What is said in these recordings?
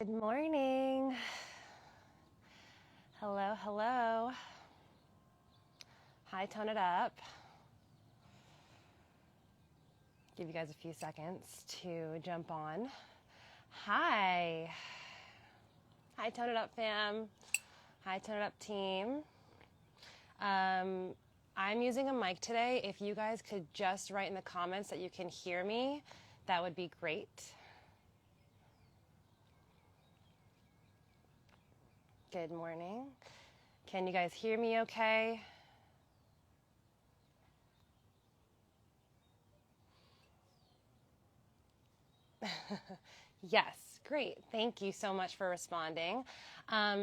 Good morning. Hello, hello. Hi, tone it up. Give you guys a few seconds to jump on. Hi. Hi, tone it up fam. Hi, tone it up team. I'm using a mic today. If you guys could just write in the comments that you can hear me, that would be great. Good morning. Can you guys hear me okay? Yes, great. Thank you so much for responding.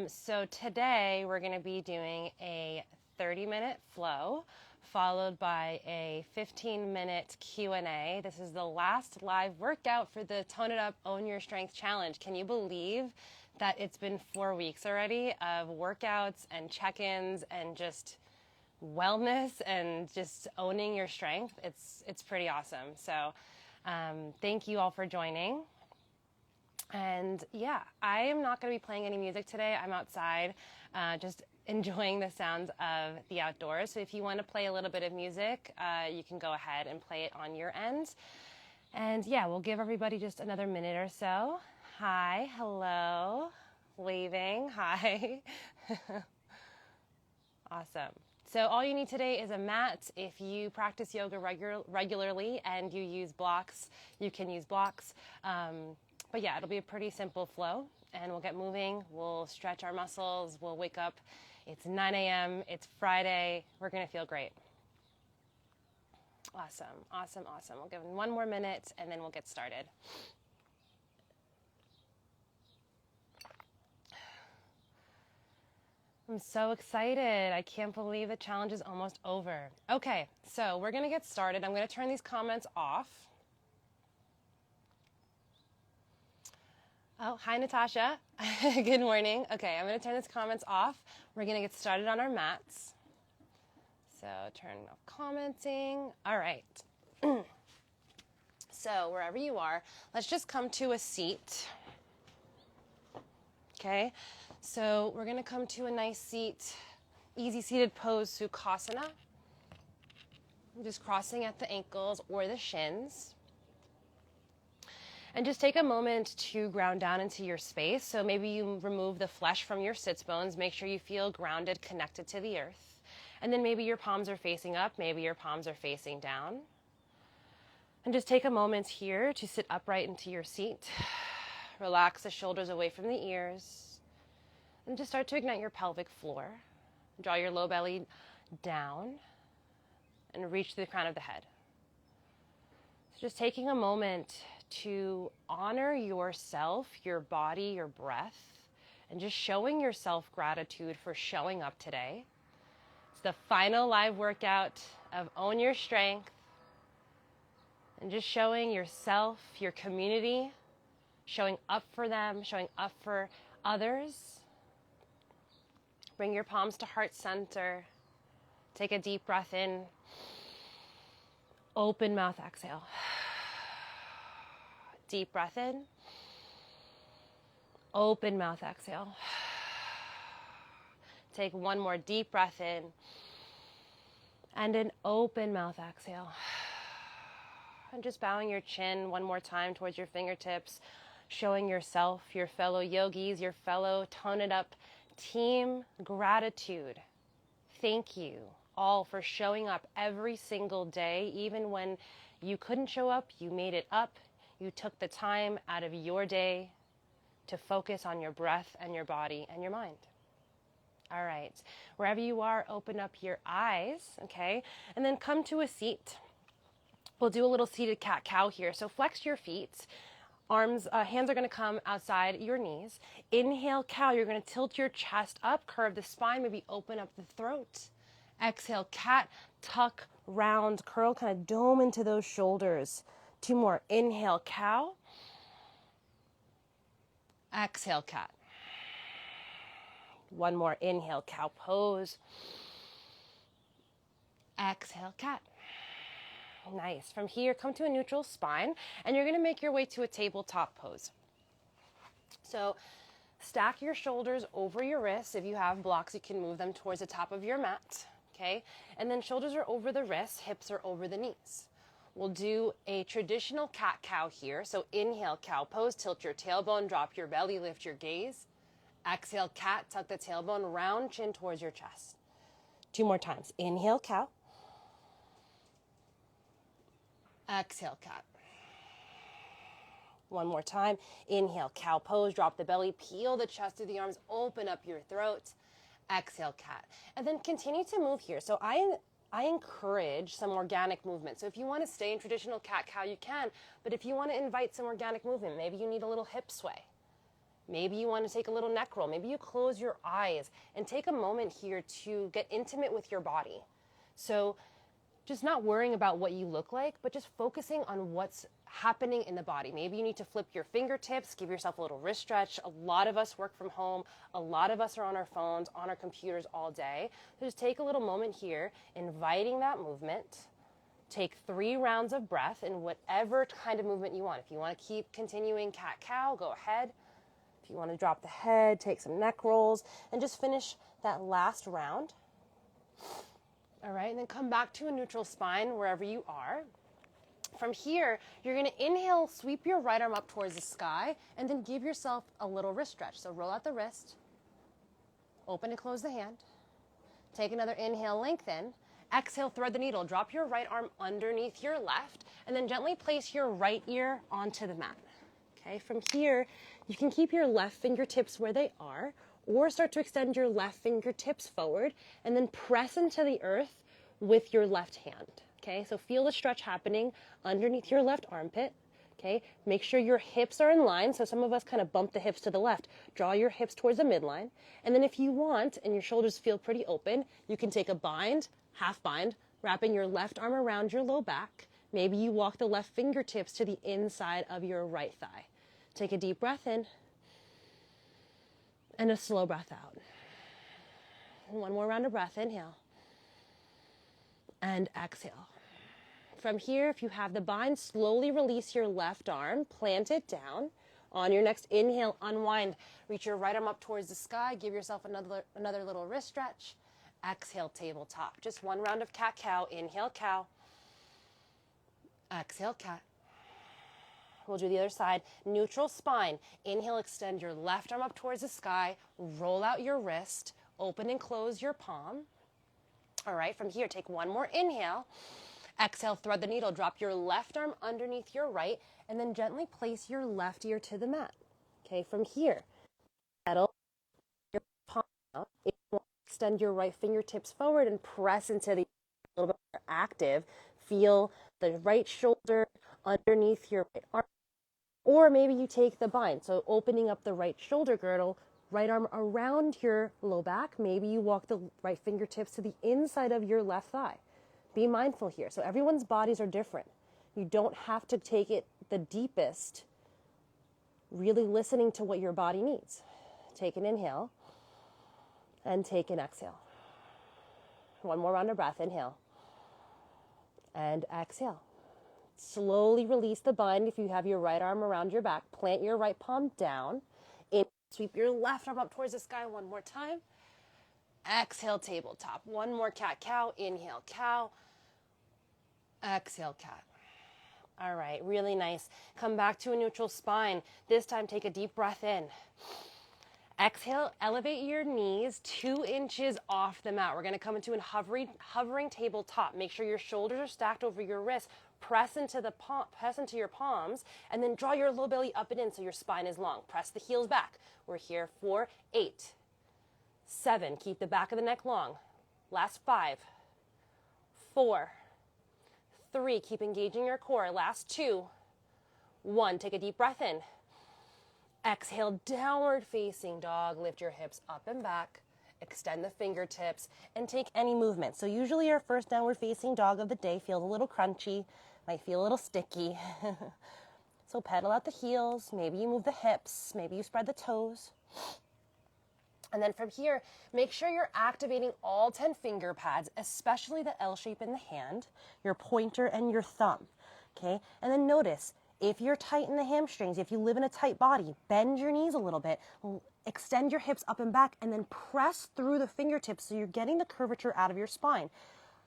So today we're going to be doing a 30-minute flow followed by a 15-minute Q&A. This is the last live workout for the Tone It Up, Own Your Strength Challenge. Can you believe that it's been 4 weeks already of workouts and check-ins and just wellness and just owning your strength? It's pretty awesome. So thank you all for joining. And yeah, I am not going to be playing any music today. I'm outside just enjoying the sounds of the outdoors. So if you want to play a little bit of music, you can go ahead and play it on your end. And yeah, we'll give everybody just another minute or so. Hi, hello, waving, hi. Awesome. So all you need today is a mat. If you practice yoga regularly and you use blocks, you can use blocks. But yeah, it'll be a pretty simple flow and we'll get moving. We'll stretch our muscles. We'll wake up. It's 9 a.m. It's Friday. We're going to feel great. Awesome, awesome, awesome. We'll give it one more minute and then we'll get started. I'm so excited. I can't believe the challenge is almost over. Okay, so we're going to get started. I'm going to turn these comments off. Oh, hi, Natasha. Good morning. Okay, I'm going to turn these comments off. We're going to get started on our mats. So turn off commenting. All right. So wherever you are, let's just come to a seat. Okay, so we're going to come to a nice seat, easy seated pose, Sukasana. I'm just crossing at the ankles or the shins. And just take a moment to ground down into your space. So maybe you remove the flesh from your sits bones. Make sure you feel grounded, connected to the earth. And then maybe your palms are facing up. Maybe your palms are facing down. And just take a moment here to sit upright into your seat. Relax the shoulders away from the ears. And just start to ignite your pelvic floor. Draw your low belly down and reach to the crown of the head. So just taking a moment to honor yourself, your body, your breath, and just showing yourself gratitude for showing up today. It's the final live workout of Own Your Strength, and just showing yourself, your community, showing up for them, showing up for others. Bring your palms to heart center. Take a deep breath in. Open mouth, exhale. Deep breath in. Open mouth, exhale. Take one more deep breath in. And an open mouth, exhale. And just bowing your chin one more time towards your fingertips, showing yourself, your fellow yogis, your fellow Tone It Up team gratitude. Thank you all for showing up every single day. Even when you couldn't show up, you made it up. You took the time out of your day to focus on your breath and your body and your mind. All right, wherever you are, open up your eyes, okay? And then come to a seat. We'll do a little seated cat-cow here. So flex your feet. Hands are going to come outside your knees. Inhale, cow. You're going to tilt your chest up, curve the spine, maybe open up the throat. Exhale, cat, tuck, round, curl, kind of dome into those shoulders. 2 more. Inhale, cow. Exhale, cat. 1 more. Inhale, cow pose. Exhale, cat. Nice. From here, come to a neutral spine, and you're going to make your way to a tabletop pose. So stack your shoulders over your wrists. If you have blocks, you can move them towards the top of your mat, okay? And then shoulders are over the wrists, hips are over the knees. We'll do a traditional cat-cow here. So inhale, cow pose, tilt your tailbone, drop your belly, lift your gaze. Exhale, cat, tuck the tailbone, round chin towards your chest. 2 more times. Inhale, cow. Exhale, cat. 1 more time. Inhale, cow pose, drop the belly, peel the chest through the arms, open up your throat. Exhale, cat. And then continue to move here. So I encourage some organic movement. So if you want to stay in traditional cat-cow, you can. But if you want to invite some organic movement, maybe you need a little hip sway. Maybe you want to take a little neck roll. Maybe you close your eyes and take a moment here to get intimate with your body. So just not worrying about what you look like, but just focusing on what's happening in the body. Maybe you need to flip your fingertips, give yourself a little wrist stretch. A lot of us work from home. A lot of us are on our phones, on our computers all day. So just take a little moment here, inviting that movement. Take 3 rounds of breath in whatever kind of movement you want. If you want to keep continuing cat-cow, go ahead. If you want to drop the head, take some neck rolls, and just finish that last round. All right, and then come back to a neutral spine wherever you are. From here, you're going to inhale, sweep your right arm up towards the sky, and then give yourself a little wrist stretch. So roll out the wrist, open and close the hand. Take another inhale, lengthen. Exhale, thread the needle. Drop your right arm underneath your left, and then gently place your right ear onto the mat. Okay, from here, you can keep your left fingertips where they are, or start to extend your left fingertips forward, and then press into the earth with your left hand. Okay, so feel the stretch happening underneath your left armpit. Okay, make sure your hips are in line. So some of us kind of bump the hips to the left. Draw your hips towards the midline. And then if you want, and your shoulders feel pretty open, you can take a bind, half bind, wrapping your left arm around your low back. Maybe you walk the left fingertips to the inside of your right thigh. Take a deep breath in and a slow breath out. 1 more round of breath, inhale and exhale. From here, if you have the bind, slowly release your left arm, plant it down. On your next inhale, unwind. Reach your right arm up towards the sky. Give yourself another little wrist stretch. Exhale, tabletop. Just 1 round of cat-cow. Inhale, cow. Exhale, cat. We'll do the other side. Neutral spine. Inhale, extend your left arm up towards the sky. Roll out your wrist. Open and close your palm. All right, from here, take 1 more inhale. Exhale, thread the needle. Drop your left arm underneath your right, and then gently place your left ear to the mat. Okay, from here, settle your palm out. Extend your right fingertips forward and press into the a little bit more active. Feel the right shoulder underneath your right arm. Or maybe you take the bind. So opening up the right shoulder girdle, right arm around your low back. Maybe you walk the right fingertips to the inside of your left thigh. Be mindful here. So everyone's bodies are different. You don't have to take it the deepest. Really listening to what your body needs. Take an inhale and take an exhale. 1 more round of breath. Inhale and exhale. Slowly release the bind. If you have your right arm around your back, plant your right palm down. Sweep your left arm up towards the sky 1 more time. Exhale, tabletop. 1 more cat-cow. Inhale, cow. Exhale, cat. All right, really nice. Come back to a neutral spine. This time, take a deep breath in. Exhale, elevate your knees 2 inches off the mat. We're going to come into a hovering tabletop. Make sure your shoulders are stacked over your wrists. Press into your palms, and then draw your low belly up and in so your spine is long. Press the heels back. We're here for 8, 7. Keep the back of the neck long. Last 5, 4, 3. Keep engaging your core. Last 2, 1. Take a deep breath in. Exhale, downward facing dog. Lift your hips up and back. Extend the fingertips and take any movement. So usually our first downward facing dog of the day feels a little crunchy, might feel a little sticky. So pedal out the heels. Maybe you move the hips. Maybe you spread the toes. And then from here, make sure you're activating all 10 finger pads, especially the L shape in the hand, your pointer and your thumb. Okay? And then notice, If you're tight in the hamstrings, if you live in a tight body, bend your knees a little bit, extend your hips up and back, and then press through the fingertips so you're getting the curvature out of your spine.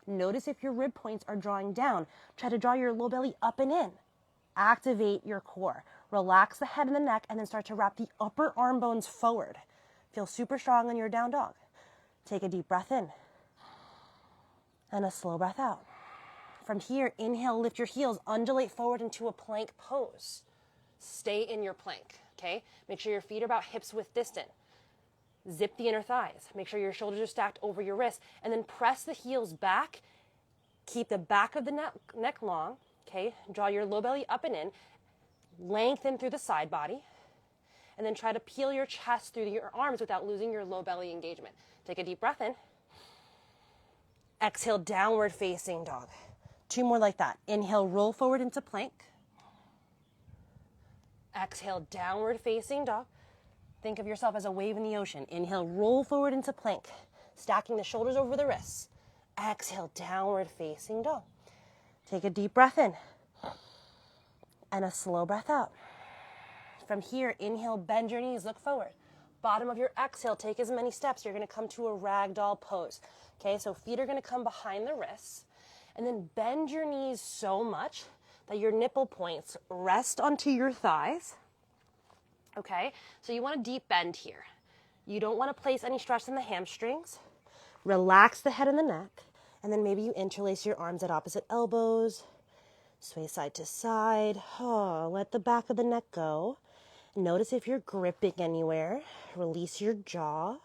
Notice if your rib points are drawing down. Try to draw your low belly up and in. Activate your core. Relax the head and the neck, and then start to wrap the upper arm bones forward. Feel super strong in your down dog. Take a deep breath in and a slow breath out. From here, inhale, lift your heels, undulate forward into a plank pose. Stay in your plank, okay? Make sure your feet are about hips width distant. Zip the inner thighs. Make sure your shoulders are stacked over your wrists, and then press the heels back. Keep the back of the neck long, okay? Draw your low belly up and in. Lengthen through the side body, and then try to peel your chest through your arms without losing your low belly engagement. Take a deep breath in. Exhale, downward facing dog. 2 more like that. Inhale, roll forward into plank. Exhale, downward facing dog. Think of yourself as a wave in the ocean. Inhale, roll forward into plank, stacking the shoulders over the wrists. Exhale, downward facing dog. Take a deep breath in and a slow breath out. From here, inhale, bend your knees, look forward. Bottom of your exhale, take as many steps. You're going to come to a ragdoll pose. Okay, so feet are going to come behind the wrists. And then bend your knees so much that your nipple points rest onto your thighs. Okay, so you want a deep bend here. You don't want to place any stress on the hamstrings. Relax the head and the neck. And then maybe you interlace your arms at opposite elbows. Sway side to side. Oh, let the back of the neck go. Notice if you're gripping anywhere. Release your jaw.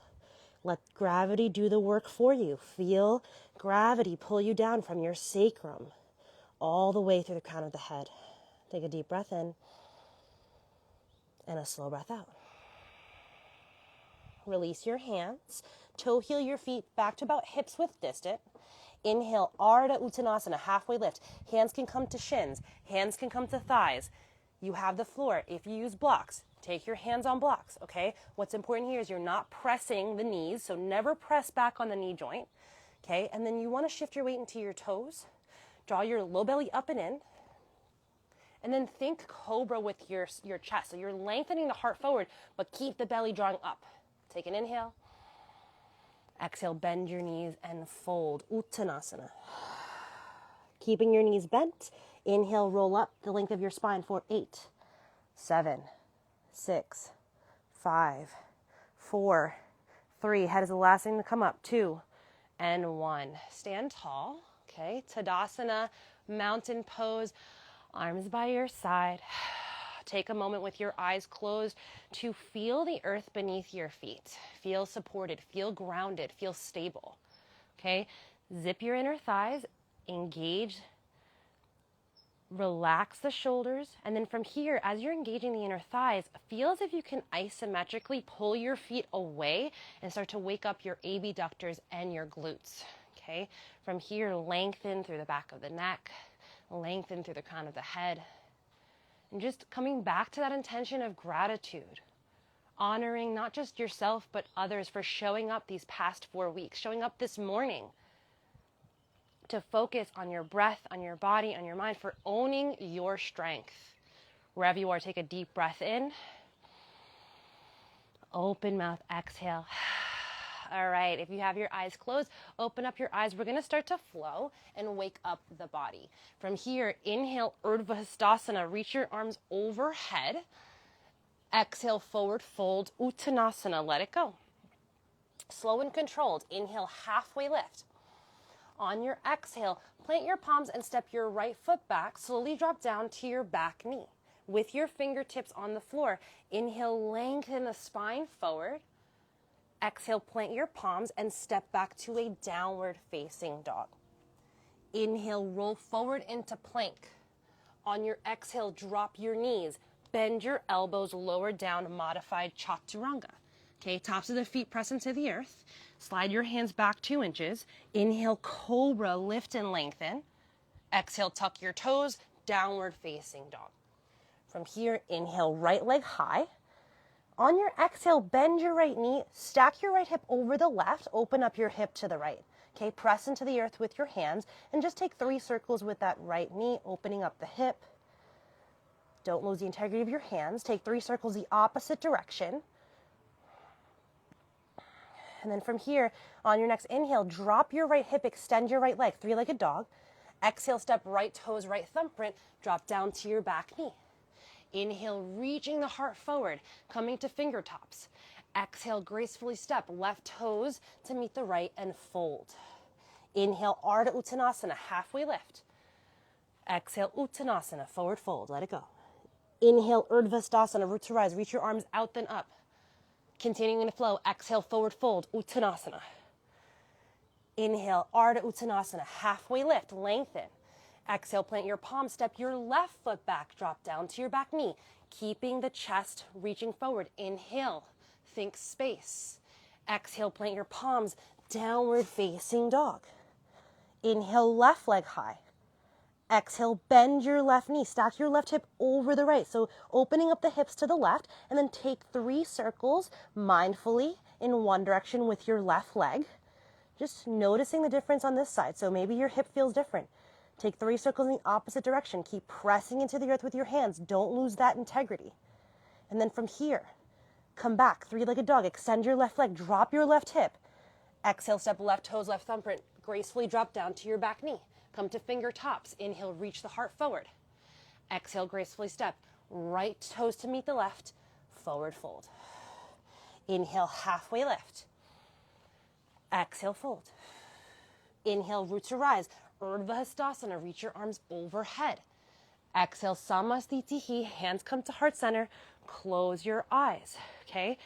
Let gravity do the work for you. Feel gravity pull you down from your sacrum all the way through the crown of the head. Take a deep breath in and a slow breath out. Release your hands. Toe heel your feet back to about hips width distant. Inhale, Ardha Uttanasana, halfway lift. Hands can come to shins. Hands can come to thighs. You have the floor. If you use blocks, take your hands on blocks, okay? What's important here is you're not pressing the knees, so never press back on the knee joint, okay? And then you want to shift your weight into your toes. Draw your low belly up and in. And then think cobra with your chest. So you're lengthening the heart forward, but keep the belly drawing up. Take an inhale. Exhale, bend your knees and fold. Uttanasana. Keeping your knees bent. Inhale, roll up the length of your spine for 8, 7, 6, 5, 4, 3. Head is the last thing to come up. 2 and 1. Stand tall. Okay. Tadasana, mountain pose. Arms by your side. Take a moment with your eyes closed to feel the earth beneath your feet. Feel supported, feel grounded, feel stable. Okay? Zip your inner thighs, engage, relax the shoulders, and then from here, as you're engaging the inner thighs, feel as if you can isometrically pull your feet away and start to wake up your abductors and your glutes. Okay? From here, lengthen through the back of the neck, lengthen through the crown of the head. And just coming back to that intention of gratitude, honoring not just yourself, but others for showing up these past 4 weeks, showing up this morning to focus on your breath, on your body, on your mind, for owning your strength. Wherever you are, take a deep breath in. Open mouth, exhale. All right, if you have your eyes closed, open up your eyes. We're going to start to flow and wake up the body. From here, inhale, Urdhva Hastasana. Reach your arms overhead. Exhale, forward fold, Uttanasana. Let it go. Slow and controlled. Inhale, halfway lift. On your exhale, plant your palms and step your right foot back. Slowly drop down to your back knee. With your fingertips on the floor, inhale, lengthen the spine forward. Exhale, plant your palms and step back to a downward facing dog. Inhale, roll forward into plank. On your exhale, drop your knees. Bend your elbows, lower down, modified chaturanga. Okay, tops of the feet press into the earth. Slide your hands back 2 inches. Inhale, cobra, lift and lengthen. Exhale, tuck your toes, downward facing dog. From here, inhale, right leg high. On your exhale, bend your right knee, stack your right hip over the left, open up your hip to the right. Okay, press into the earth with your hands and just take 3 circles with that right knee, opening up the hip. Don't lose the integrity of your hands. Take 3 circles the opposite direction. And then from here, on your next inhale, drop your right hip, extend your right leg, 3-legged dog. Exhale, step right toes, right thumbprint, drop down to your back knee. Inhale, reaching the heart forward, coming to finger tops. Exhale, gracefully step left toes to meet the right and fold. Inhale, Ardha Uttanasana, halfway lift. Exhale, Uttanasana, forward fold, let it go. Inhale, Urdhva Sthasana, root to rise, reach your arms out then up. Continuing to flow, exhale, forward fold, Uttanasana. Inhale, Ardha Uttanasana, halfway lift, lengthen. Exhale, plant your palms, step your left foot back, drop down to your back knee, keeping the chest reaching forward. Inhale, think space. Exhale, plant your palms, downward facing dog. Inhale, left leg high. Exhale, bend your left knee, stack your left hip over the right. So opening up the hips to the left, and then take 3 circles mindfully in one direction with your left leg. Just noticing the difference on this side. So maybe your hip feels different. Take 3 circles in the opposite direction. Keep pressing into the earth with your hands. Don't lose that integrity. And then from here, come back, 3-legged dog. Extend your left leg, drop your left hip. Exhale, step left toes, left thumbprint. Gracefully drop down to your back knee. Come to finger tops. Inhale, reach the heart forward. Exhale, gracefully step. Right toes to meet the left. Forward fold. Inhale, halfway lift. Exhale, fold. Inhale, root to rise. Urdhva Sthasana, reach your arms overhead. Exhale, Samasthiti, hands come to heart center. Close your eyes, okay?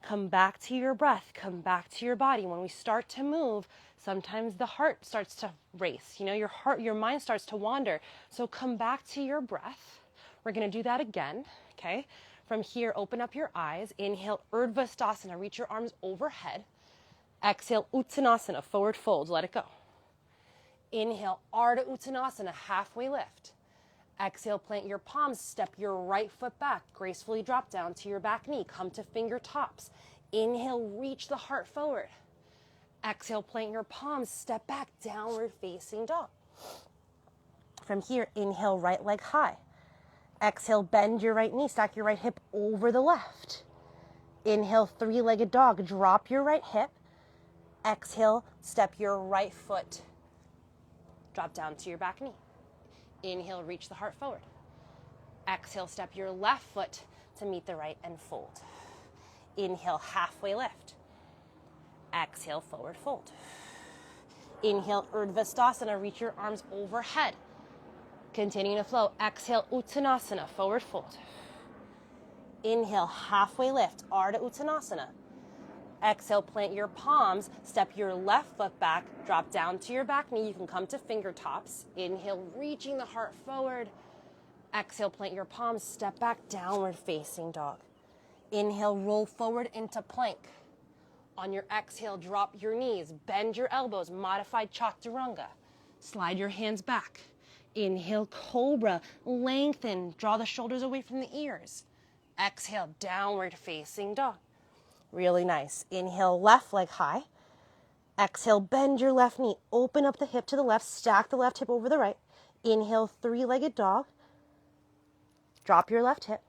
Come back to your breath. Come back to your body. When we start to move, sometimes the heart starts to race. You know, your mind starts to wander. So come back to your breath. We're going to do that again, okay? From here, open up your eyes. Inhale, Urdhva Sthasana, reach your arms overhead. Exhale, Uttanasana, forward fold, let it go. Inhale, Ardha Uttanasana, halfway lift. Exhale, plant your palms, step your right foot back, gracefully drop down to your back knee, come to finger tops. Inhale, reach the heart forward. Exhale, plant your palms, step back, downward facing dog. From here, inhale, right leg high. Exhale, bend your right knee, stack your right hip over the left. Inhale, 3-legged dog, drop your right hip. Exhale, step your right foot, drop down to your back knee. Inhale, reach the heart forward. Exhale, step your left foot to meet the right and fold. Inhale, halfway lift. Exhale, forward fold. Inhale, Urdhva Sthasana, reach your arms overhead. Continuing to flow. Exhale, Uttanasana, forward fold. Inhale, halfway lift, Ardha Uttanasana. Exhale, plant your palms, step your left foot back, drop down to your back knee. You can come to finger tops. Inhale, reaching the heart forward. Exhale, plant your palms, step back, downward facing dog. Inhale, roll forward into plank. On your exhale, drop your knees, bend your elbows, modified chaturanga. Slide your hands back. Inhale, cobra, lengthen, draw the shoulders away from the ears. Exhale, downward facing dog. Really nice. Inhale, left leg high. Exhale, bend your left knee. Open up the hip to the left. Stack the left hip over the right. Inhale, 3-legged dog. Drop your left hip.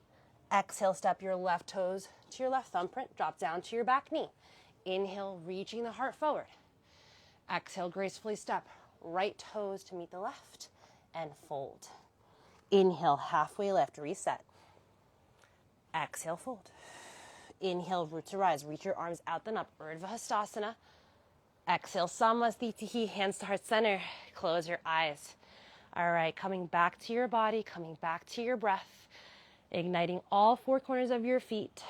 Exhale, step your left toes to your left thumbprint. Drop down to your back knee. Inhale, reaching the heart forward. Exhale, gracefully step right toes to meet the left and fold. Inhale, halfway lift, reset. Exhale, fold. Inhale, root to rise. Reach your arms out then up. Urdhva Sthasana. Exhale, Samasthiti, hands to heart center. Close your eyes. All right, coming back to your body, coming back to your breath. Igniting all 4 corners of your feet.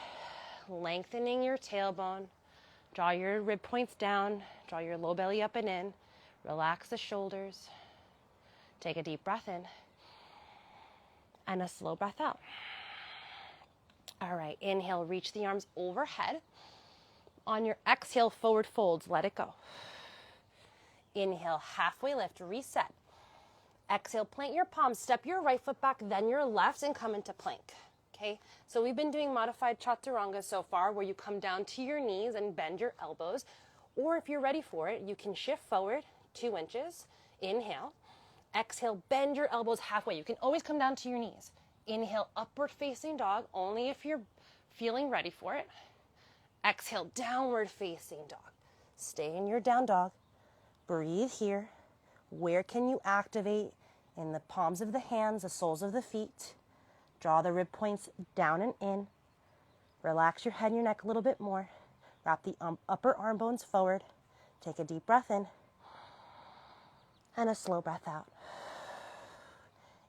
Lengthening your tailbone. Draw your rib points down. Draw your low belly up and in. Relax the shoulders. Take a deep breath in. And a slow breath out. All right, inhale, reach the arms overhead. On your exhale, forward folds, let it go. Inhale, halfway lift, reset. Exhale, plant your palms, step your right foot back, then your left, and come into plank. Okay, so we've been doing modified chaturanga so far, where you come down to your knees and bend your elbows. Or if you're ready for it, you can shift forward 2 inches. Inhale. Exhale, bend your elbows halfway. You can always come down to your knees. Inhale, upward facing dog, only if you're feeling ready for it. Exhale, downward facing dog. Stay in your down dog. Breathe here. Where can you activate? In the palms of the hands, the soles of the feet. Draw the rib points down and in. Relax your head and your neck a little bit more. Wrap the upper arm bones forward. Take a deep breath in. And a slow breath out.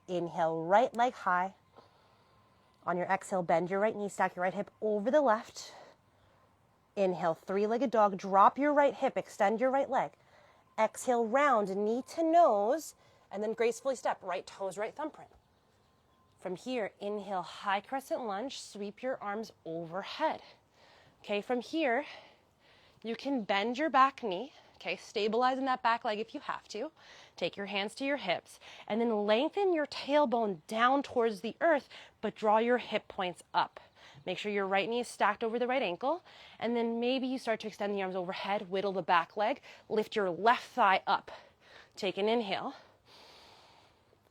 Inhale, right leg high. On your exhale, bend your right knee, stack your right hip over the left. Inhale, three-legged dog. Drop your right hip, extend your right leg. Exhale, round, knee to nose, and then gracefully step, right toes, right thumbprint. From here, inhale, high crescent lunge, sweep your arms overhead. Okay, from here, you can bend your back knee, okay, stabilize in that back leg if you have to. Take your hands to your hips, and then lengthen your tailbone down towards the earth, but draw your hip points up. Make sure your right knee is stacked over the right ankle, and then maybe you start to extend the arms overhead, whittle the back leg, lift your left thigh up. Take an inhale.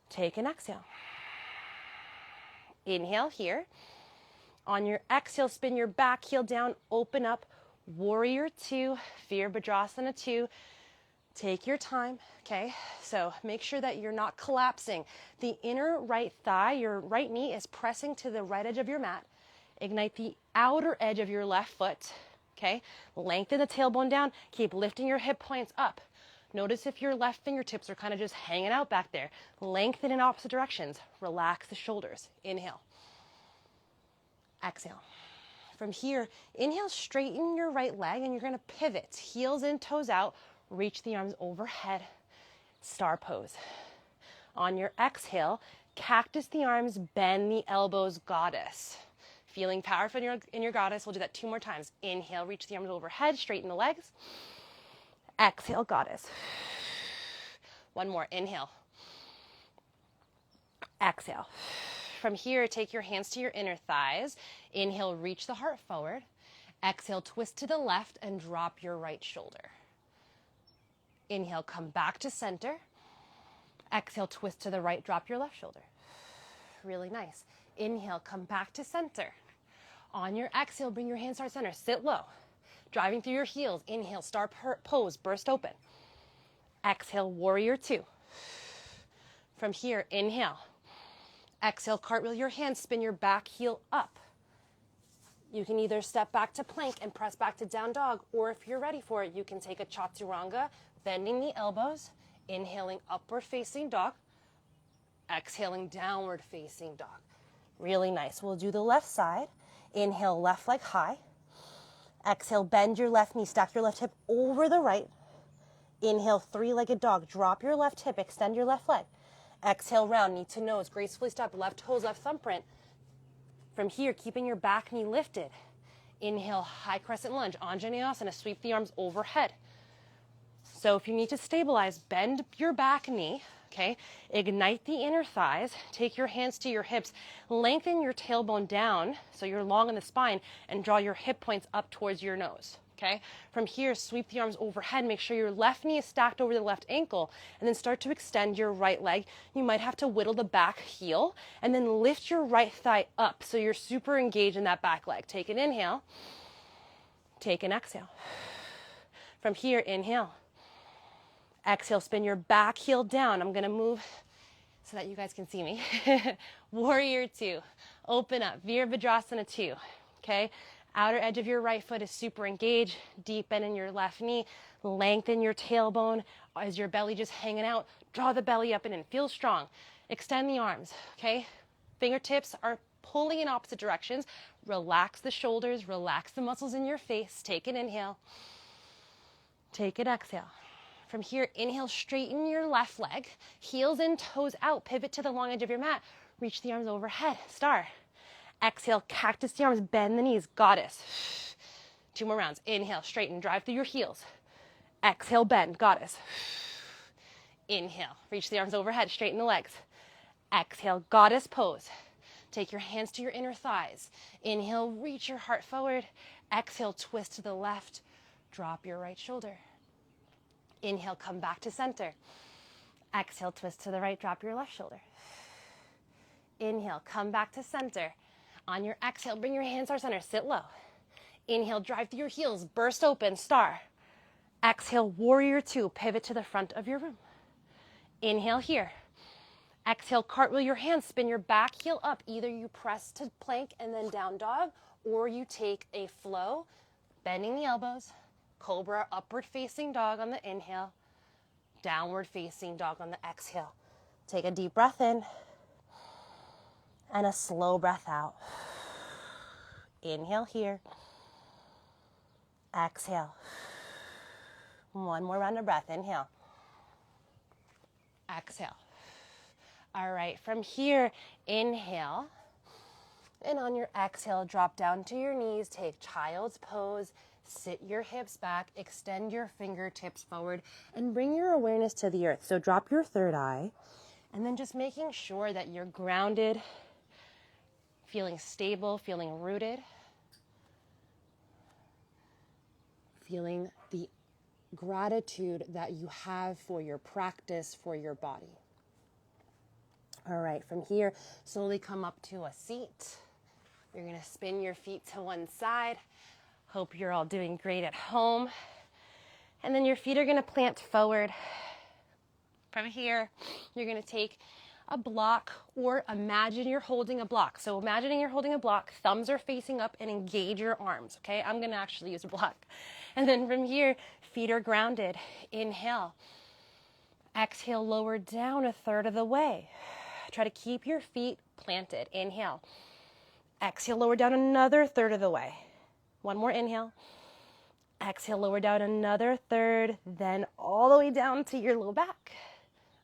Take an exhale. Inhale here. On your exhale, spin your back heel down, open up, warrior two, Virabhadrasana 2. Take your time, okay? So make sure that you're not collapsing. The inner right thigh, your right knee is pressing to the right edge of your mat. Ignite the outer edge of your left foot, okay? Lengthen the tailbone down. Keep lifting your hip points up. Notice if your left fingertips are kind of just hanging out back there. Lengthen in opposite directions. Relax the shoulders. Inhale. Exhale. From here, inhale, straighten your right leg, and you're going to pivot. Heels in, toes out. Reach the arms overhead. Star pose. On your exhale, cactus the arms, bend the elbows, goddess. Feeling powerful in your goddess. We'll do that 2 more times. Inhale, reach the arms overhead, straighten the legs. Exhale, goddess. 1 more. Inhale. Exhale. From here, take your hands to your inner thighs. Inhale, reach the heart forward. Exhale, twist to the left and drop your right shoulder. Inhale, come back to center. Exhale, twist to the right, drop your left shoulder. Really nice. Inhale, come back to center. On your exhale, bring your hands to center. Sit low. Driving through your heels. Inhale, star pose, burst open. Exhale, warrior two. From here, inhale. Exhale, cartwheel your hands, spin your back heel up. You can either step back to plank and press back to down dog, or if you're ready for it, you can take a chaturanga, bending the elbows, inhaling upward facing dog, exhaling downward facing dog. Really nice. We'll do the left side. Inhale, left leg high. Exhale, bend your left knee, stack your left hip over the right. Inhale, three-legged dog. Drop your left hip, extend your left leg. Exhale, round, knee to nose, gracefully step, left toes, left thumbprint. From here, keeping your back knee lifted. Inhale, high crescent lunge, Anjaneyasana, sweep the arms overhead. So if you need to stabilize, bend your back knee, okay? Ignite the inner thighs, take your hands to your hips, lengthen your tailbone down so you're long in the spine, and draw your hip points up towards your nose, okay? From here, sweep the arms overhead, make sure your left knee is stacked over the left ankle, and then start to extend your right leg. You might have to whittle the back heel, and then lift your right thigh up so you're super engaged in that back leg. Take an inhale, take an exhale. From here, inhale. Exhale, spin your back heel down. I'm going to move so that you guys can see me. Warrior two. Open up. Virabhadrasana 2. Okay? Outer edge of your right foot is super engaged. Deep bend in your left knee. Lengthen your tailbone. Is your belly just hanging out? Draw the belly up and in. Feel strong. Extend the arms. Okay? Fingertips are pulling in opposite directions. Relax the shoulders. Relax the muscles in your face. Take an inhale. Take an exhale. From here, inhale, straighten your left leg. Heels in, toes out. Pivot to the long edge of your mat. Reach the arms overhead. Star. Exhale, cactus the arms. Bend the knees. Goddess. 2 more rounds. Inhale, straighten. Drive through your heels. Exhale, bend. Goddess. Inhale. Reach the arms overhead. Straighten the legs. Exhale, goddess pose. Take your hands to your inner thighs. Inhale, reach your heart forward. Exhale, twist to the left. Drop your right shoulder. Inhale, come back to center. Exhale, twist to the right, drop your left shoulder. Inhale, come back to center. On your exhale, bring your hands to center, sit low. Inhale, drive through your heels, burst open, star. Exhale, warrior two, pivot to the front of your room. Inhale here. Exhale, cartwheel your hands, spin your back heel up. Either you press to plank and then down dog, or you take a flow, bending the elbows, cobra, upward facing dog on the inhale, downward facing dog on the exhale. Take a deep breath in and a slow breath out. Inhale here. Exhale. One more round of breath. Inhale. Exhale. All right, from here, inhale. And on your exhale, drop down to your knees. Take child's pose. Sit your hips back. Extend your fingertips forward. And bring your awareness to the earth. So drop your third eye. And then just making sure that you're grounded, feeling stable, feeling rooted. Feeling the gratitude that you have for your practice, for your body. All right, from here, slowly come up to a seat. You're gonna spin your feet to one side. Hope you're all doing great at home. And then your feet are gonna plant forward. From here, you're gonna take a block or imagine you're holding a block. So imagining you're holding a block, thumbs are facing up and engage your arms, okay? I'm gonna actually use a block. And then from here, feet are grounded. Inhale. Exhale, lower down a third of the way. Try to keep your feet planted. Inhale. Exhale, lower down another third of the way. One more inhale. Exhale, lower down another third, then all the way down to your low back.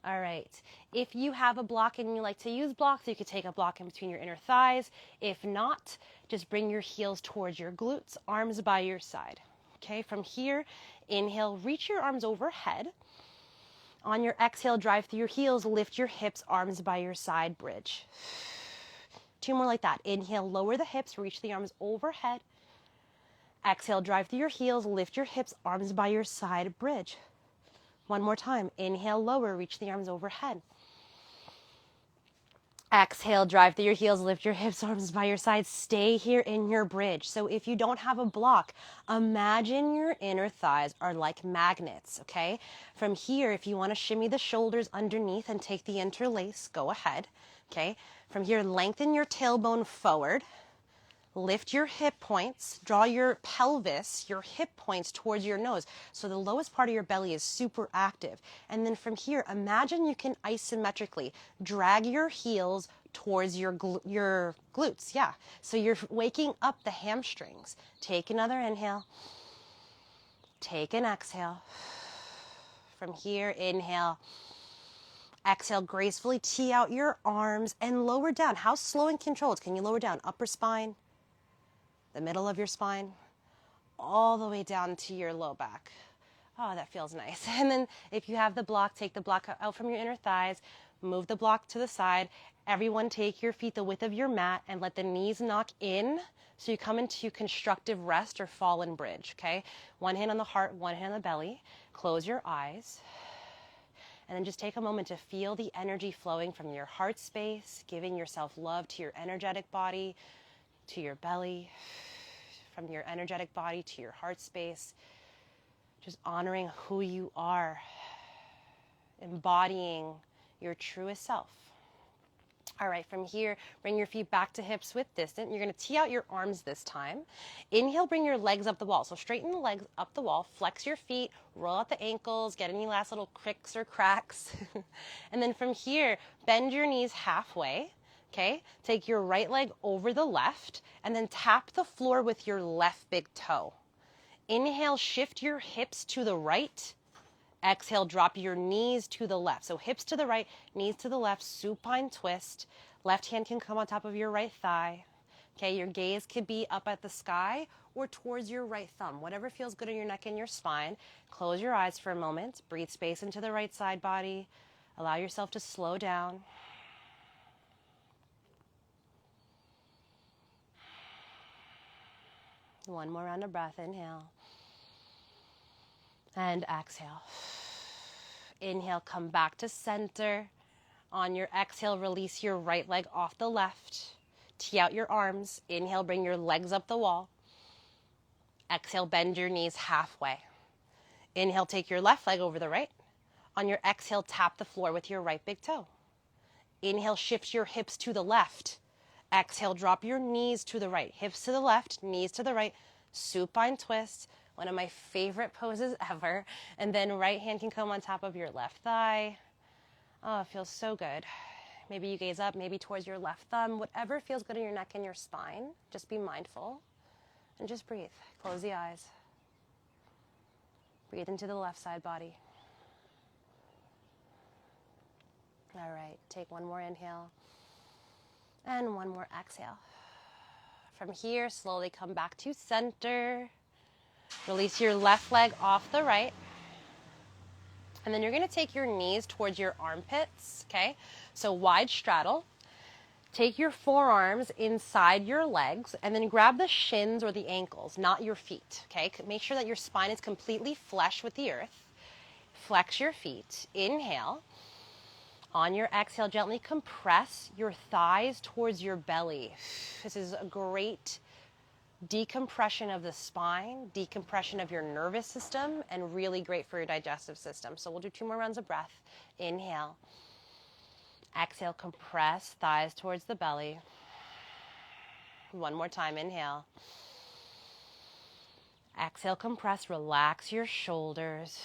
All right. If you have a block and you like to use blocks, you could take a block in between your inner thighs. If not, just bring your heels towards your glutes, arms by your side. Okay, from here, inhale, reach your arms overhead. On your exhale, drive through your heels, lift your hips, arms by your side, bridge. Two more like that. Inhale, lower the hips, reach the arms overhead. Exhale, drive through your heels, lift your hips, arms by your side, bridge. One more time. Inhale, lower, reach the arms overhead. Exhale, drive through your heels, lift your hips, arms by your side. Stay here in your bridge. So if you don't have a block, imagine your inner thighs are like magnets, okay? From here, if you want to shimmy the shoulders underneath and take the interlace, go ahead, okay? From here, lengthen your tailbone forward. Lift your hip points, draw your pelvis, your hip points towards your nose. So the lowest part of your belly is super active. And then from here, imagine you can isometrically drag your heels towards your glutes. Yeah. So you're waking up the hamstrings. Take another inhale. Take an exhale. From here, inhale. Exhale, gracefully tee out your arms and lower down. How slow and controlled can you lower down? Upper spine, the middle of your spine, all the way down to your low back. Oh, that feels nice. And then if you have the block, take the block out from your inner thighs, move the block to the side. Everyone take your feet the width of your mat and let the knees knock in so you come into constructive rest or fallen bridge, okay? One hand on the heart, one hand on the belly. Close your eyes. And then just take a moment to feel the energy flowing from your heart space, giving yourself love to your energetic body, to your belly, from your energetic body to your heart space. Just honoring who you are, embodying your truest self. All right, from here, bring your feet back to hips width distant. You're going to tee out your arms this time. Inhale, bring your legs up the wall. So straighten the legs up the wall, flex your feet, roll out the ankles, get any last little cricks or cracks. And then from here, bend your knees halfway. Okay, take your right leg over the left and then tap the floor with your left big toe. Inhale, shift your hips to the right. Exhale, drop your knees to the left. So hips to the right, knees to the left, supine twist. Left hand can come on top of your right thigh. Okay, your gaze could be up at the sky or towards your right thumb, whatever feels good in your neck and your spine. Close your eyes for a moment. Breathe space into the right side body. Allow yourself to slow down. One more round of breath. Inhale. And exhale. Inhale, come back to center. On your exhale, release your right leg off the left. Tee out your arms. Inhale, bring your legs up the wall. Exhale, bend your knees halfway. Inhale, take your left leg over the right. On your exhale, tap the floor with your right big toe. Inhale, shift your hips to the left. Exhale, drop your knees to the right. Hips to the left, knees to the right. Supine twist, one of my favorite poses ever. And then right hand can come on top of your left thigh. Oh, it feels so good. Maybe you gaze up, maybe towards your left thumb. Whatever feels good in your neck and your spine. Just be mindful and just breathe. Close the eyes. Breathe into the left side body. All right, take one more inhale and one more exhale. From here, slowly come back to center. Release your left leg off the right. And then you're going to take your knees towards your armpits, okay? So wide straddle. Take your forearms inside your legs and then grab the shins or the ankles, not your feet, okay? Make sure that your spine is completely flush with the earth. Flex your feet. Inhale. On your exhale, gently compress your thighs towards your belly. This is a great decompression of the spine, decompression of your nervous system, and really great for your digestive system. So we'll do 2 more rounds of breath. Inhale. Exhale, compress thighs towards the belly. One more time, inhale. Exhale, compress, relax your shoulders.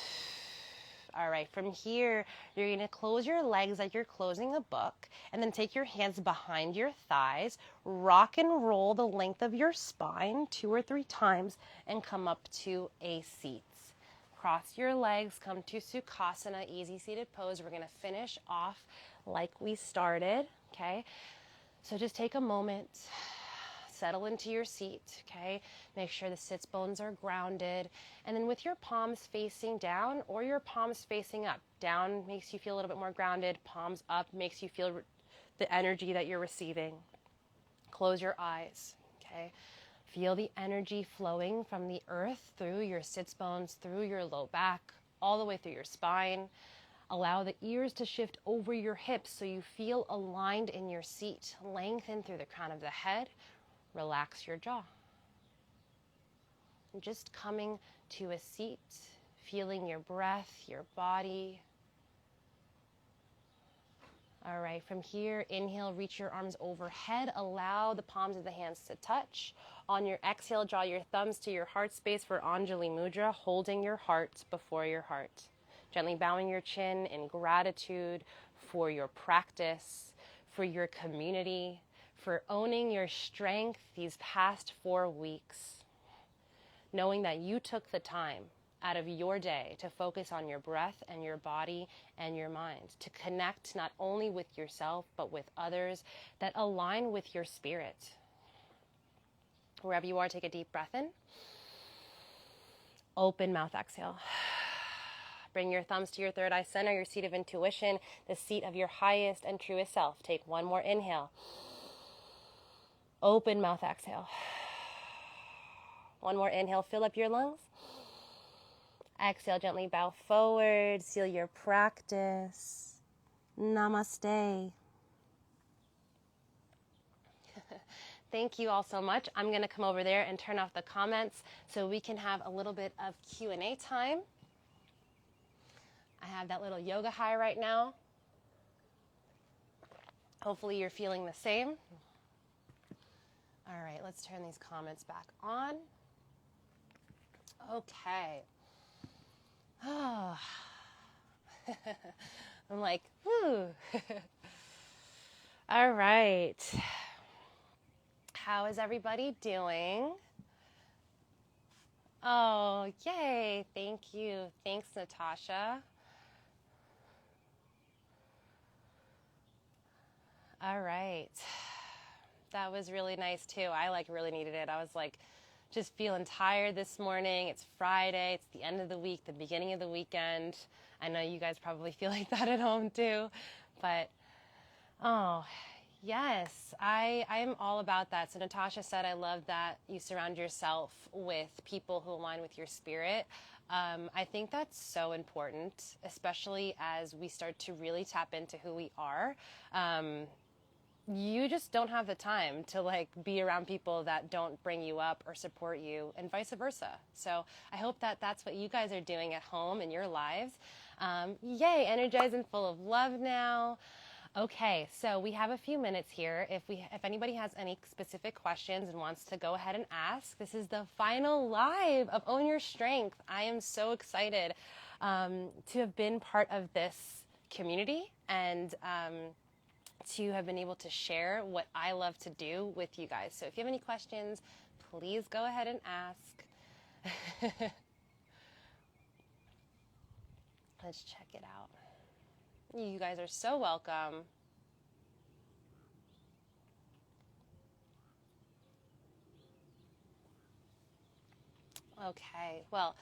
All right, from here, you're going to close your legs like you're closing a book, and then take your hands behind your thighs, rock and roll the length of your spine 2 or 3 times, and come up to a seat. Cross your legs, come to Sukasana, easy seated pose. We're going to finish off like we started, okay? So just take a moment. Settle into your seat, okay? Make sure the sits bones are grounded. And then with your palms facing down or your palms facing up. Down makes you feel a little bit more grounded. Palms up makes you feel the energy that you're receiving. Close your eyes, okay? Feel the energy flowing from the earth through your sits bones, through your low back, all the way through your spine. Allow the ears to shift over your hips so you feel aligned in your seat. Lengthen through the crown of the head. Relax your jaw. And just coming to a seat, feeling your breath, your body. All right, from here, inhale, reach your arms overhead. Allow the palms of the hands to touch. On your exhale, draw your thumbs to your heart space for Anjali Mudra, holding your heart before your heart. Gently bowing your chin in gratitude for your practice, for your community, for owning your strength these past 4 weeks, knowing that you took the time out of your day to focus on your breath and your body and your mind, to connect not only with yourself, but with others that align with your spirit. Wherever you are, take a deep breath in. Open mouth, exhale. Bring your thumbs to your third eye center, your seat of intuition, the seat of your highest and truest self. Take one more inhale. Open mouth, exhale. One more inhale, fill up your lungs. Exhale, gently bow forward, seal your practice. Namaste. Thank you all so much. I'm going to come over there and turn off the comments so we can have a little bit of Q&A time. I have that little yoga high right now. Hopefully you're feeling the same. All right, let's turn these comments back on. Okay. Oh. I'm like, whoo. All right. How is everybody doing? Oh, yay. Thank you. Thanks, Natasha. All right. That was really nice too. I really needed it. I was just feeling tired this morning. It's Friday. It's the end of the week, the beginning of the weekend. I know you guys probably feel like that at home too. But, oh, Yes, I am all about that. So Natasha said, I love that you surround yourself with people who align with your spirit. I think that's so important, especially as we start to really tap into who we are. You just don't have the time to like be around people that don't bring you up or support you, and vice versa. So I hope that that's what you guys are doing at home in your lives. Yay, energized and full of love now. Okay, so we have a few minutes here. If anybody has any specific questions and wants to go ahead and ask, this is the final live of Own Your Strength. I am so excited to have been part of this community and to have been able to share what I love to do with you guys. So if you have any questions, please go ahead and ask. Let's check it out. You guys are so welcome. Okay, well,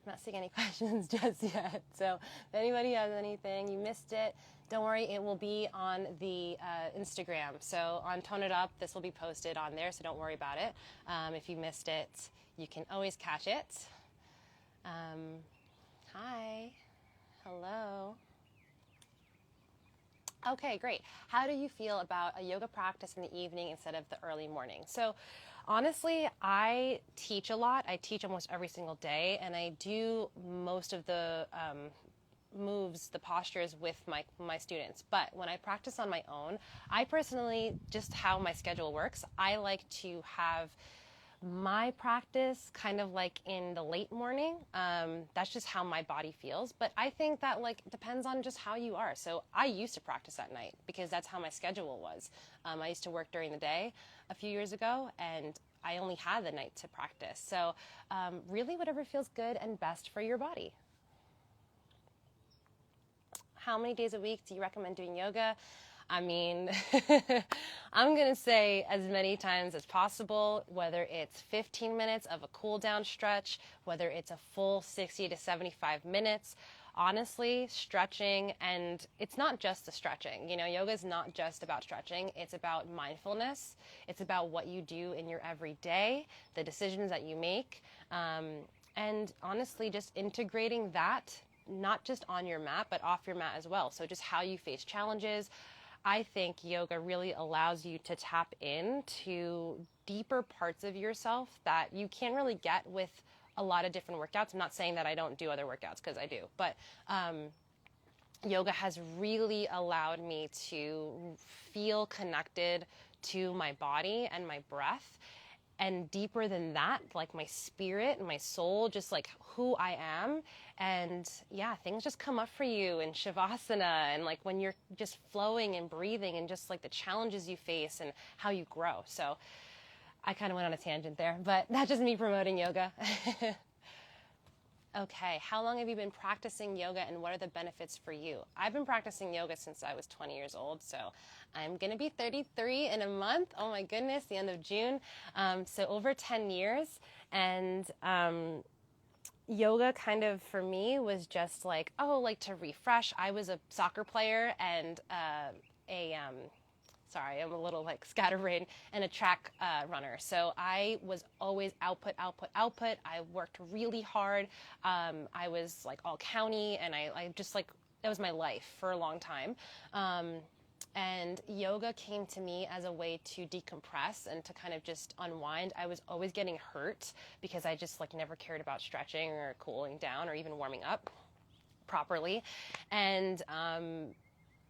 I'm not seeing any questions just yet. So if anybody has anything, you missed it, don't worry, it will be on the Instagram. So on Tone It Up, this will be posted on there, so don't worry about it. If you missed it, you can always catch it. Hi, hello. Okay, great. How do you feel about a yoga practice in the evening instead of the early morning? So honestly, I teach a lot. I teach almost every single day, and I do most of the moves, the postures with my students. But when I practice on my own, I personally, just how my schedule works, I like to have my practice kind of like in the late morning. That's just how my body feels. But I think that like depends on just how you are. So I used to practice at night because that's how my schedule was. I used to work during the day a few years ago, and I only had the night to practice. So really whatever feels good and best for your body. How many days a week do you recommend doing yoga? I mean, I'm going to say as many times as possible, whether it's 15 minutes of a cool down stretch, whether it's a full 60 to 75 minutes. Honestly, stretching, and it's not just the stretching. You know, yoga is not just about stretching. It's about mindfulness. It's about what you do in your everyday, the decisions that you make, and honestly, just integrating that, not just on your mat, but off your mat as well. So just how you face challenges. I think yoga really allows you to tap into deeper parts of yourself that you can't really get with a lot of different workouts. I'm not saying that I don't do other workouts, because I do, but yoga has really allowed me to feel connected to my body and my breath. And deeper than that, like my spirit and my soul, just like who I am. And yeah, things just come up for you in Shavasana, and like when you're just flowing and breathing, and just like the challenges you face and how you grow. So I kind of went on a tangent there, but that's just me promoting yoga. Okay, how long have you been practicing yoga, and what are the benefits for you? I've been practicing yoga since I was 20 years old, so I'm going to be 33 in a month. Oh my goodness, the end of June. So over 10 years, and yoga kind of for me was just like, oh, like to refresh. I was a soccer player and sorry, I'm a little like scatterbrained, and a track runner. So I was always output. I worked really hard. I was like all county, and I just like, that was my life for a long time. And yoga came to me as a way to decompress and to kind of just unwind. I was always getting hurt because I just like never cared about stretching or cooling down or even warming up properly. And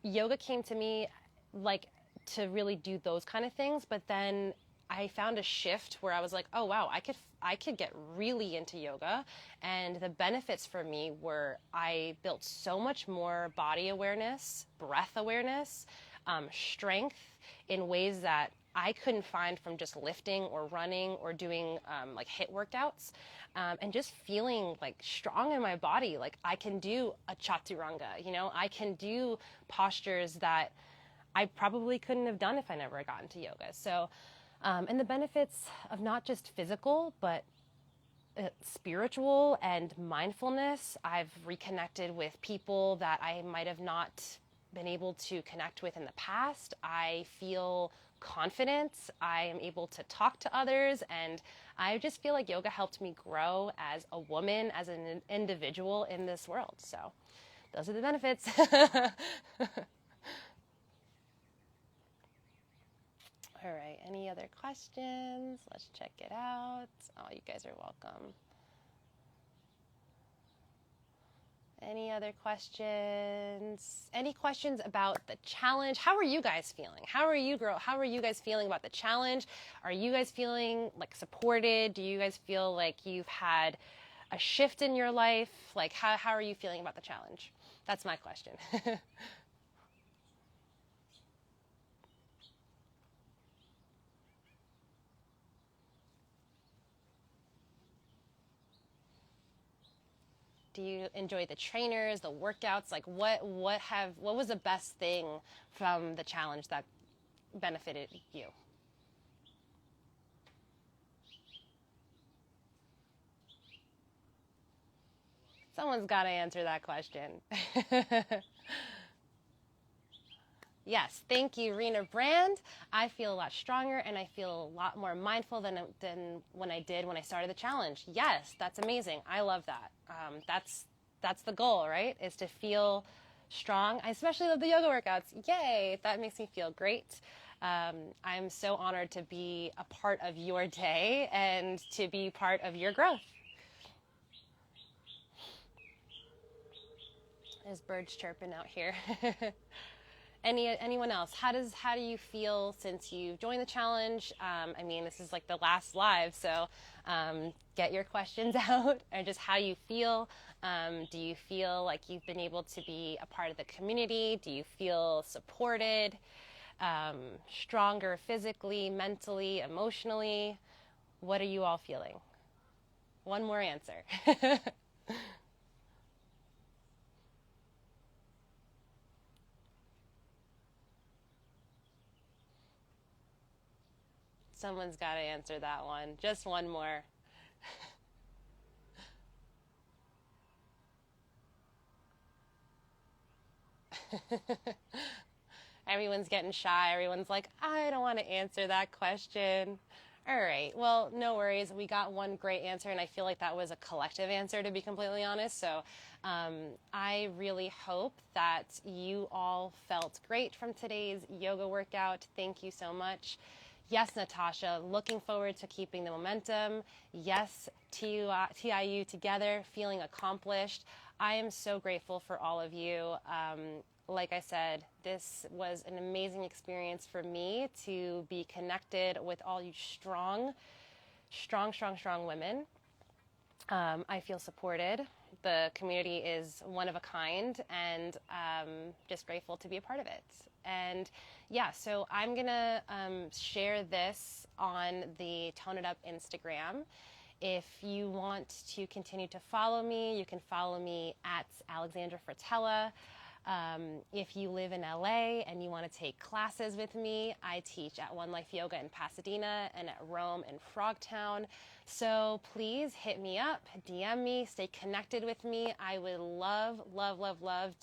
yoga came to me like to really do those kind of things. But then I found a shift where I was like, oh wow, I could get really into yoga. And the benefits for me were I built so much more body awareness, breath awareness, strength in ways that I couldn't find from just lifting or running or doing like HIIT workouts, and just feeling like strong in my body. Like I can do a chaturanga, you know, I can do postures that I probably couldn't have done if I never got into yoga. So, and the benefits of not just physical, but spiritual and mindfulness. I've reconnected with people that I might have not been able to connect with in the past. I feel confident. I am able to talk to others, and I just feel like yoga helped me grow as a woman, as an individual in this world. So those are the benefits. All right, any other questions? Let's check it out. Oh, you guys are welcome. Any other questions? Any questions about the challenge? How are you guys feeling? How are you guys feeling about the challenge? Are you guys feeling like supported? Do you guys feel like you've had a shift in your life? Like how are you feeling about the challenge? That's my question. Do you enjoy the trainers, the workouts? Like what was the best thing from the challenge that benefited you? Someone's got to answer that question. Yes, thank you, Rena Brand. I feel a lot stronger and I feel a lot more mindful than when I did when I started the challenge. Yes, that's amazing. I love that. That's the goal, right? Is to feel strong. I especially love the yoga workouts. Yay, that makes me feel great. I'm so honored to be a part of your day and to be part of your growth. There's birds chirping out here. Anyone else? How do you feel since you've joined the challenge? I mean, this is like the last live, so get your questions out. Or just how you feel. Do you feel like you've been able to be a part of the community? Do you feel supported, stronger physically, mentally, emotionally? What are you all feeling? One more answer. Someone's got to answer that one. Just one more. Everyone's getting shy. Everyone's like, I don't want to answer that question. All right. Well, no worries. We got one great answer, and I feel like that was a collective answer, to be completely honest. So I really hope that you all felt great from today's yoga workout. Thank you so much. Yes, Natasha, looking forward to keeping the momentum. Yes, TIU together, feeling accomplished. I am so grateful for all of you. Like I said, this was an amazing experience for me to be connected with all you strong women. I feel supported. The community is one of a kind, and just grateful to be a part of it. And yeah, so I'm gonna share this on the Tone It Up Instagram. If you want to continue to follow me, you can follow me at Alexandra Fratella. If you live in LA and you want to take classes with me, I teach at One Life Yoga in Pasadena and at Rome and Frogtown. So please hit me up, DM me, stay connected with me. I would love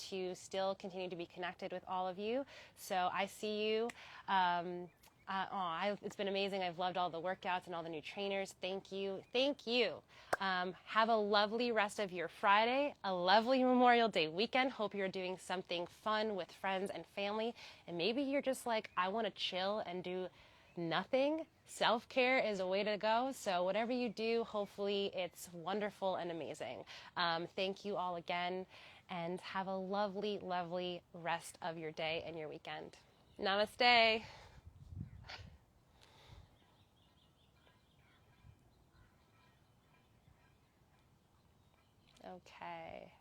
to still continue to be connected with all of you. So I see you. It's been amazing. I've loved all the workouts and all the new trainers. Thank you. Thank you. Have a lovely rest of your Friday, a lovely Memorial Day weekend. Hope you're doing something fun with friends and family. And maybe you're just like, I want to chill and do nothing. Self-care is a way to go. So whatever you do, hopefully it's wonderful and amazing. Thank you all again, and have a lovely rest of your day and your weekend. Namaste. Okay.